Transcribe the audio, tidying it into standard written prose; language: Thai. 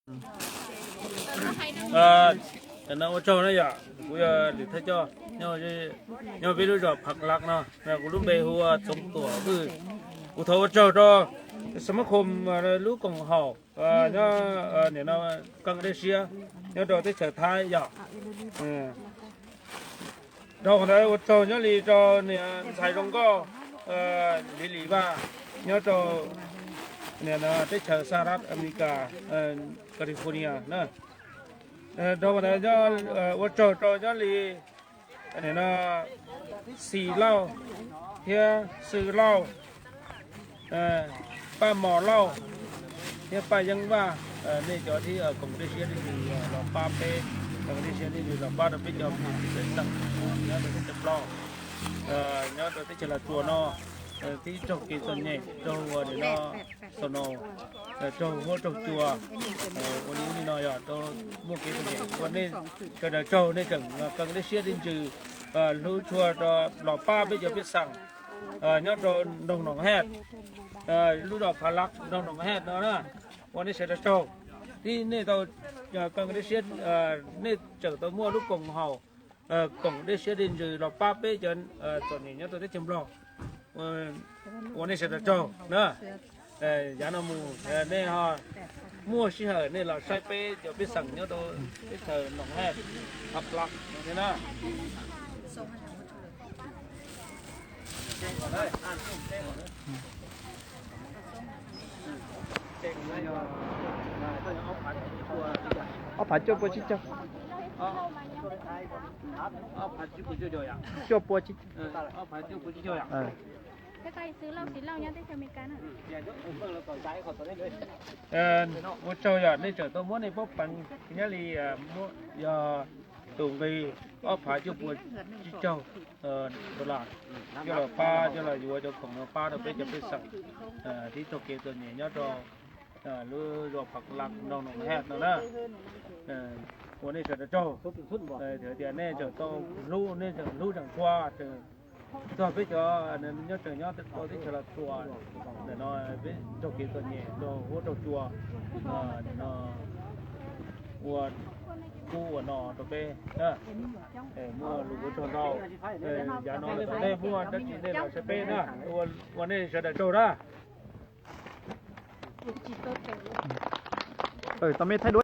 nó cho nó giờ bây giờ để thấy cho nhau biết rồi phật lạc nó là cũng lúc bề hùa sống tuổi cứ cụ thấu cho sớm hôm lúc còn hậu nó để nó căng đây xia nó rồi tới trở thái giờ rồi còn đấy cho nhớ lì cho nè xài rong co lì ba nhớ cho nè nó tới trở Sa America California nữa đâu mà cho cho cho lì này nó xì lau here sư lau ba mỏ lau here ba dân ba nên cho thì ở công ty xe thì là ba p công ty xe thì là ba được biết cho mình tặng nhớ được chụp lo nhớ được cái là chùa nóที่จงกินส่วนใหญ่จงวันนี้เนาะสนอจงหัวจงจัววันนี้นี่เนาะอย่าจงมั่วกินส่วนใหญ่วันนี้ก็ได้จงได้จังกังได้เสียดินจือรู้ชัวจะหล่อป้าไม่จะพิสั่งnhớ rồi đồng đồng hết lúc đó phá lắc đồng đồng hết đó nèวันนี้เสร็จแล้วที่นี่เรากังได้เสียนี่เจอตัวมั่วลูกกงเห่ากงได้เสียดินจือหล่อป้าเป๊ะจนตัวนี้เนี่ยตัวได้จำลองวันนี้เสร็จแล้วเนอะยานามูเนี่ยฮะมั่วชิเหรเนี่ยเราใช้ไปเดี๋ยวไปสั่งเนี่ยตัวไปเจอหนองแฮดพับลักเนี่ยนะเอาผัดจุ๊บชิจ๊ะเอาผัดจุ๊บชิจ๊ะ呀จุ๊บชิเอาผัดจุ๊บชิจ๊ะ呀ถ้าใครซื้อเหล้ากินเหล้าเนี่ยได้จะมีกันอ่ะว่าเจ้าอยากได้เจอตัวม้วนในพวกปันนี้ลีม้วนยาตุ่มไปเอาผาจุบเจ้าตลาดเจ้าป้าเจ้าอยู่เจ้าของป้าเราไปจะไปสั่งที่โตเกียวตัวนี้เนี่ยเรารู้รอผักหลักน้องแฮดนั่นนะวันนี้เจอเจ้าเดี๋ยวเนี่ยเจอตัวรู้เนี่ยเจอรู้จังกว่าเจอตัวไปเจอเนี่ยเจอเนี่ยตัวที่เจอตัวเนี่ยน้อยไปโตเกียวตัวนี้ตัวหัวตัวจัวเนี่ยวัวกูวัวนอตัวเป้มั่วลูกชนเราอย่านอนเลยมั่วดักจีเนี่ยเราใช้เป้นะวันนี้เสด็จโจด้าtao mới thay đổi